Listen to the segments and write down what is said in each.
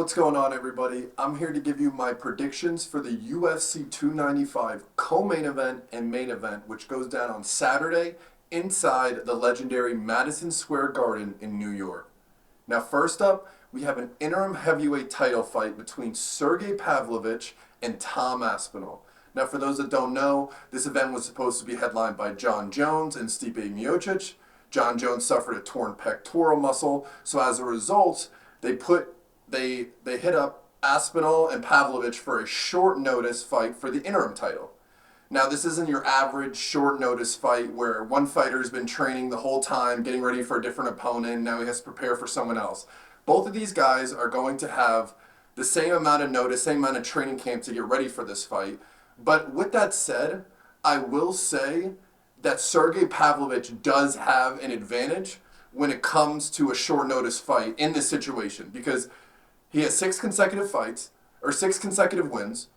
What's going on, everybody? I'm here to give you my predictions for the UFC 295 co-main event and main event, which goes down on Saturday inside the legendary Madison Square Garden in New York. Now, first up, we have an interim heavyweight title fight between Sergey Pavlovich and Tom Aspinall. Now, for those that don't know, this event was supposed to be headlined by Jon Jones and Stipe Miocic. Jon Jones suffered a torn pectoral muscle, so as a result, they hit up Aspinall and Pavlovich for a short notice fight for the interim title. Now, this isn't your average short notice fight where one fighter's been training the whole time, getting ready for a different opponent, now he has to prepare for someone else. Both of these guys are going to have the same amount of notice, same amount of training camp to get ready for this fight. But with that said, I will say that Sergey Pavlovich does have an advantage when it comes to a short notice fight in this situation, because he has 6 consecutive fights, or 6 consecutive wins,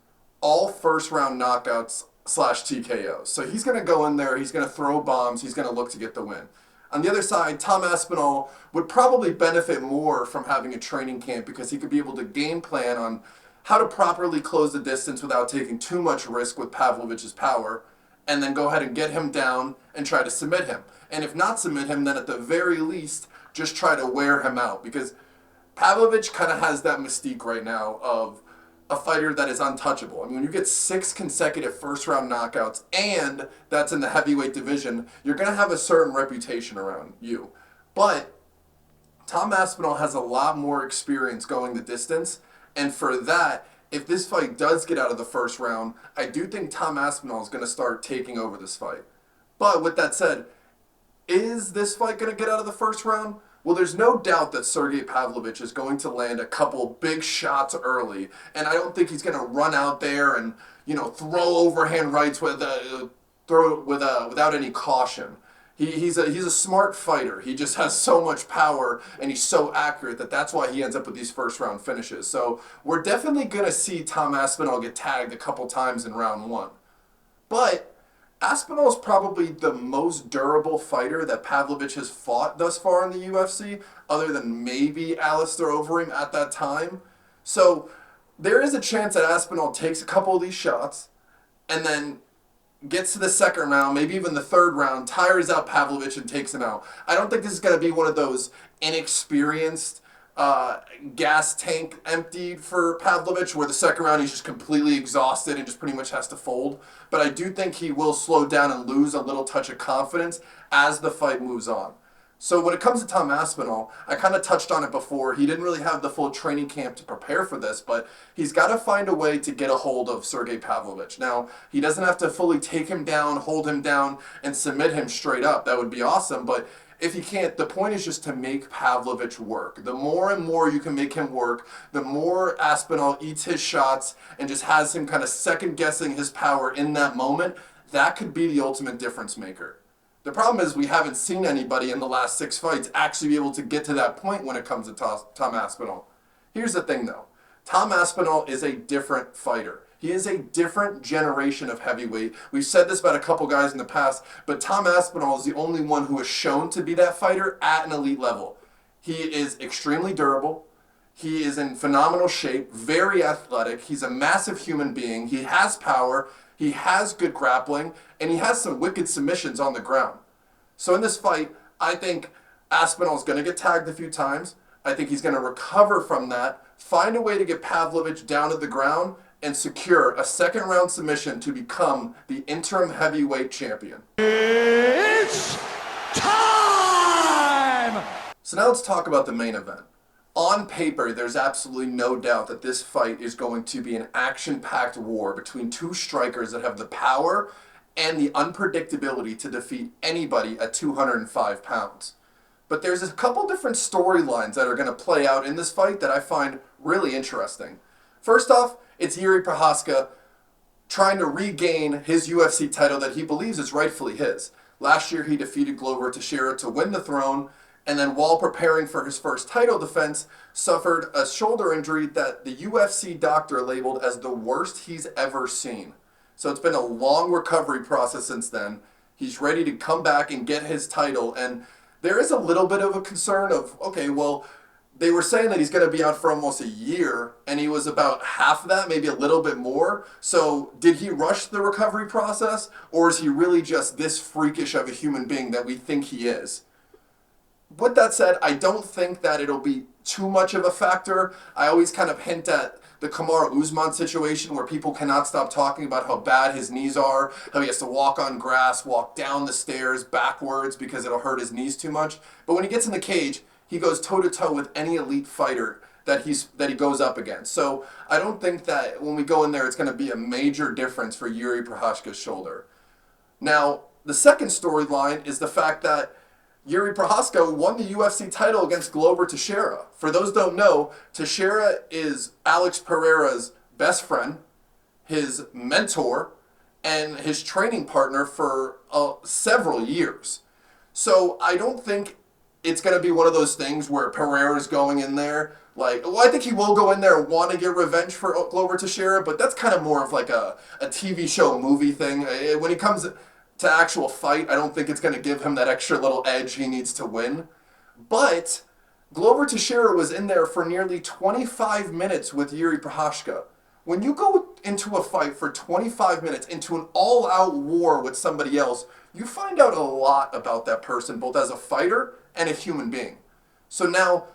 all first round knockouts / TKOs. So he's going to go in there, he's going to throw bombs, he's going to look to get the win. On the other side, Tom Aspinall would probably benefit more from having a training camp because he could be able to game plan on how to properly close the distance without taking too much risk with Pavlovich's power, and then go ahead and get him down and try to submit him. And if not submit him, then at the very least, just try to wear him out, because Pavlovich kind of has that mystique right now of a fighter that is untouchable. I mean, when you get 6 consecutive first-round knockouts, and that's in the heavyweight division, you're going to have a certain reputation around you. But Tom Aspinall has a lot more experience going the distance, and for that, if this fight does get out of the first round, I do think Tom Aspinall is going to start taking over this fight. But with that said, is this fight going to get out of the first round? Well, there's no doubt that Sergey Pavlovich is going to land a couple big shots early, and I don't think he's going to run out there and, throw overhand rights without any caution. He's a smart fighter. He just has so much power, and he's so accurate that's why he ends up with these first round finishes. So we're definitely going to see Tom Aspinall get tagged a couple times in round 1. But Aspinall is probably the most durable fighter that Pavlovich has fought thus far in the UFC, other than maybe Alistair Overeem at that time. So there is a chance that Aspinall takes a couple of these shots and then gets to the second round, maybe even the third round, tires out Pavlovich and takes him out. I don't think this is going to be one of those inexperienced gas tank emptied for Pavlovich, where the second round he's just completely exhausted and just pretty much has to fold. But I do think he will slow down and lose a little touch of confidence as the fight moves on. So when it comes to Tom Aspinall, I kind of touched on it before. He didn't really have the full training camp to prepare for this, but he's got to find a way to get a hold of Sergey Pavlovich. Now, he doesn't have to fully take him down, hold him down, and submit him straight up. That would be awesome, but if he can't, the point is just to make Pavlovich work. The more and more you can make him work, the more Aspinall eats his shots and just has him kind of second-guessing his power in that moment. That could be the ultimate difference maker. The problem is we haven't seen anybody in the last 6 fights actually be able to get to that point when it comes to Tom Aspinall. Here's the thing, though. Tom Aspinall is a different fighter. He is a different generation of heavyweight. We've said this about a couple guys in the past, but Tom Aspinall is the only one who is shown to be that fighter at an elite level. He is extremely durable. He is in phenomenal shape, very athletic. He's a massive human being. He has power. He has good grappling, and he has some wicked submissions on the ground. So in this fight, I think Aspinall is going to get tagged a few times. I think he's going to recover from that, find a way to get Pavlovich down to the ground, and secure a second round submission to become the interim heavyweight champion. It's time! So now let's talk about the main event. On paper, there's absolutely no doubt that this fight is going to be an action-packed war between 2 strikers that have the power and the unpredictability to defeat anybody at 205 pounds. But there's a couple different storylines that are going to play out in this fight that I find really interesting. First off, it's Jiri Prochazka trying to regain his UFC title that he believes is rightfully his. Last year, he defeated Glover Teixeira to win the throne, and then while preparing for his first title defense, suffered a shoulder injury that the UFC doctor labeled as the worst he's ever seen. So it's been a long recovery process since then. He's ready to come back and get his title, and there is a little bit of a concern of, okay, well, they were saying that he's going to be out for almost a year, and he was about half of that, maybe a little bit more. So did he rush the recovery process, or is he really just this freakish of a human being that we think he is? With that said, I don't think that it'll be too much of a factor. I always kind of hint at the Kamaru Usman situation where people cannot stop talking about how bad his knees are, how he has to walk on grass, walk down the stairs backwards because it'll hurt his knees too much. But when he gets in the cage, he goes toe-to-toe with any elite fighter that he goes up against. So I don't think that when we go in there, it's going to be a major difference for Yuri Prochazka's shoulder. Now, the second storyline is the fact that Yuri Prochazka won the UFC title against Glover Teixeira. For those who don't know, Teixeira is Alex Pereira's best friend, his mentor, and his training partner for several years. So I don't think it's going to be one of those things where Pereira's going in there I think he will go in there and want to get revenge for Glover Teixeira, but that's kind of more of like a TV show movie thing. When he comes to actual fight, I don't think it's going to give him that extra little edge he needs to win. But Glover Teixeira was in there for nearly 25 minutes with Yuri Prochazka. When you go into a fight for 25 minutes, into an all-out war with somebody else, you find out a lot about that person, both as a fighter and a human being. So now,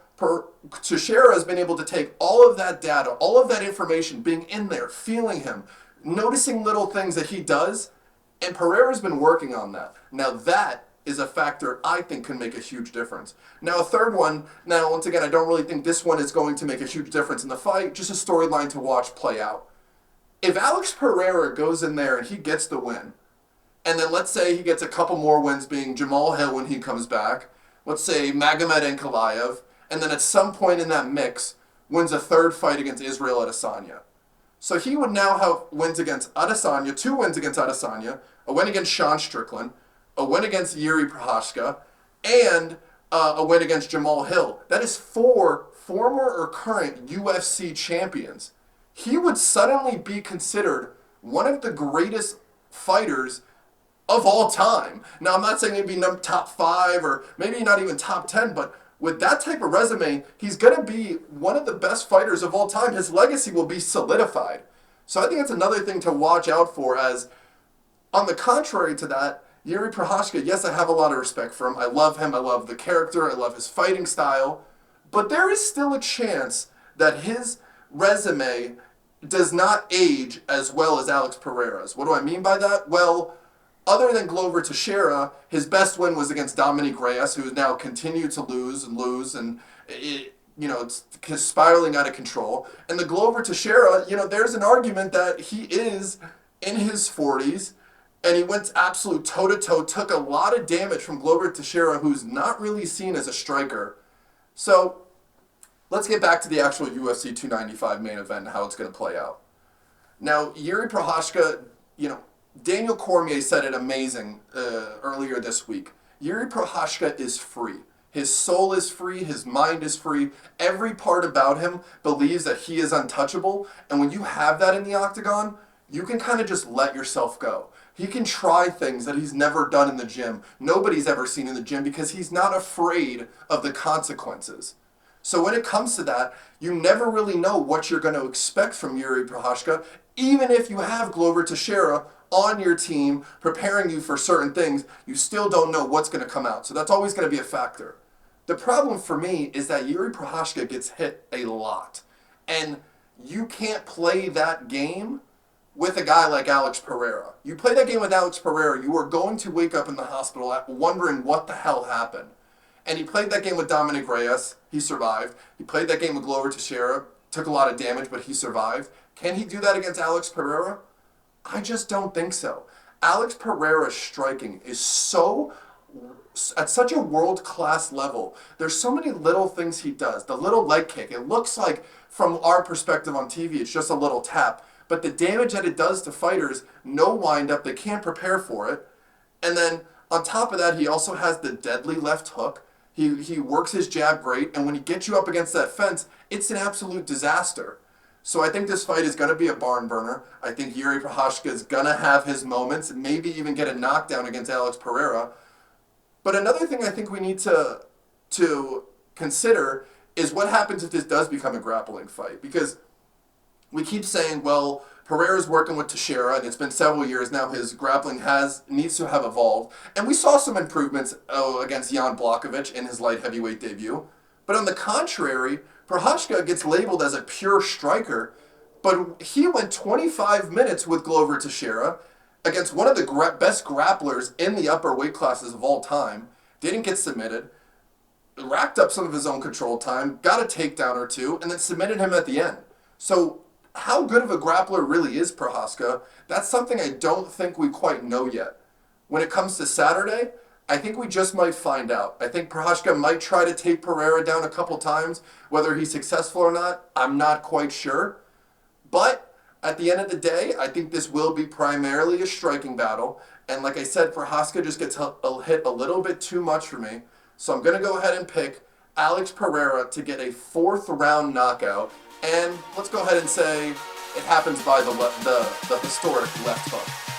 Teixeira has been able to take all of that data, all of that information, being in there, feeling him, noticing little things that he does, and Pereira's been working on that. Now that is a factor I think can make a huge difference. Now a third one, once again, I don't really think this one is going to make a huge difference in the fight, just a storyline to watch play out. If Alex Pereira goes in there and he gets the win, and then let's say he gets a couple more wins being Jamal Hill when he comes back, let's say Magomed Ankalaev, and then at some point in that mix wins a third fight against Israel Adesanya. So he would now have wins against Adesanya, 2 wins against Adesanya, a win against Sean Strickland, a win against Yuri Prochazka, and a win against Jamal Hill. That is 4 former or current UFC champions. He would suddenly be considered one of the greatest fighters of all time. Now, I'm not saying he'd be top 5 or maybe not even top 10, but with that type of resume, he's going to be one of the best fighters of all time. His legacy will be solidified. So I think that's another thing to watch out for. As on the contrary to that, Yuri Prochazka, yes, I have a lot of respect for him. I love him. I love the character. I love his fighting style. But there is still a chance that his resume does not age as well as Alex Pereira's. What do I mean by that? Well, other than Glover Teixeira, his best win was against Dominic Reyes, who has now continued to lose, and it's spiraling out of control. And the Glover Teixeira, there's an argument that he is in his 40s, and he went absolute toe-to-toe, took a lot of damage from Glover Teixeira, who's not really seen as a striker. So let's get back to the actual UFC 295 main event and how it's going to play out. Now, Yuri Prochazka, Daniel Cormier said it amazing earlier this week. Yuri Prochazka is free. His soul is free. His mind is free. Every part about him believes that he is untouchable. And when you have that in the octagon, you can kind of just let yourself go. He can try things that he's never done in the gym. Nobody's ever seen in the gym because he's not afraid of the consequences. So when it comes to that, you never really know what you're going to expect from Yuri Prochazka, even if you have Glover Teixeira on your team preparing you for certain things, you still don't know what's going to come out. So that's always going to be a factor. The problem for me is that Yuri Prochazka gets hit a lot. And you can't play that game with a guy like Alex Pereira. You play that game with Alex Pereira, you are going to wake up in the hospital wondering what the hell happened. And he played that game with Dominic Reyes, he survived. He played that game with Glover Teixeira, took a lot of damage, but he survived. Can he do that against Alex Pereira? I just don't think so. Alex Pereira's striking is at such a world-class level. There's so many little things he does. The little leg kick, it looks like, from our perspective on TV, it's just a little tap. But the damage that it does to fighters, no wind-up, they can't prepare for it. And then, on top of that, he also has the deadly left hook. He works his jab great, and when he gets you up against that fence, it's an absolute disaster. So I think this fight is going to be a barn burner. I think Yuri Prochazka is going to have his moments, maybe even get a knockdown against Alex Pereira. But another thing I think we need to consider is what happens if this does become a grappling fight. Because we keep saying, well, Pereira's working with Teixeira, and it's been several years now. His grappling needs to have evolved, and we saw some improvements against Jan Blachowicz in his light heavyweight debut. But on the contrary, Prochazka gets labeled as a pure striker, but he went 25 minutes with Glover Teixeira against one of the best grapplers in the upper weight classes of all time. Didn't get submitted, racked up some of his own control time, got a takedown or two, and then submitted him at the end. So how good of a grappler really is Prochazka, that's something I don't think we quite know yet. When it comes to Saturday, I think we just might find out. I think Prochazka might try to take Pereira down a couple times. Whether he's successful or not, I'm not quite sure. But at the end of the day, I think this will be primarily a striking battle. And like I said, Prochazka just gets hit a little bit too much for me. So I'm going to go ahead and pick Alex Pereira to get a 4th round knockout. And let's go ahead and say it happens by the historic left hook.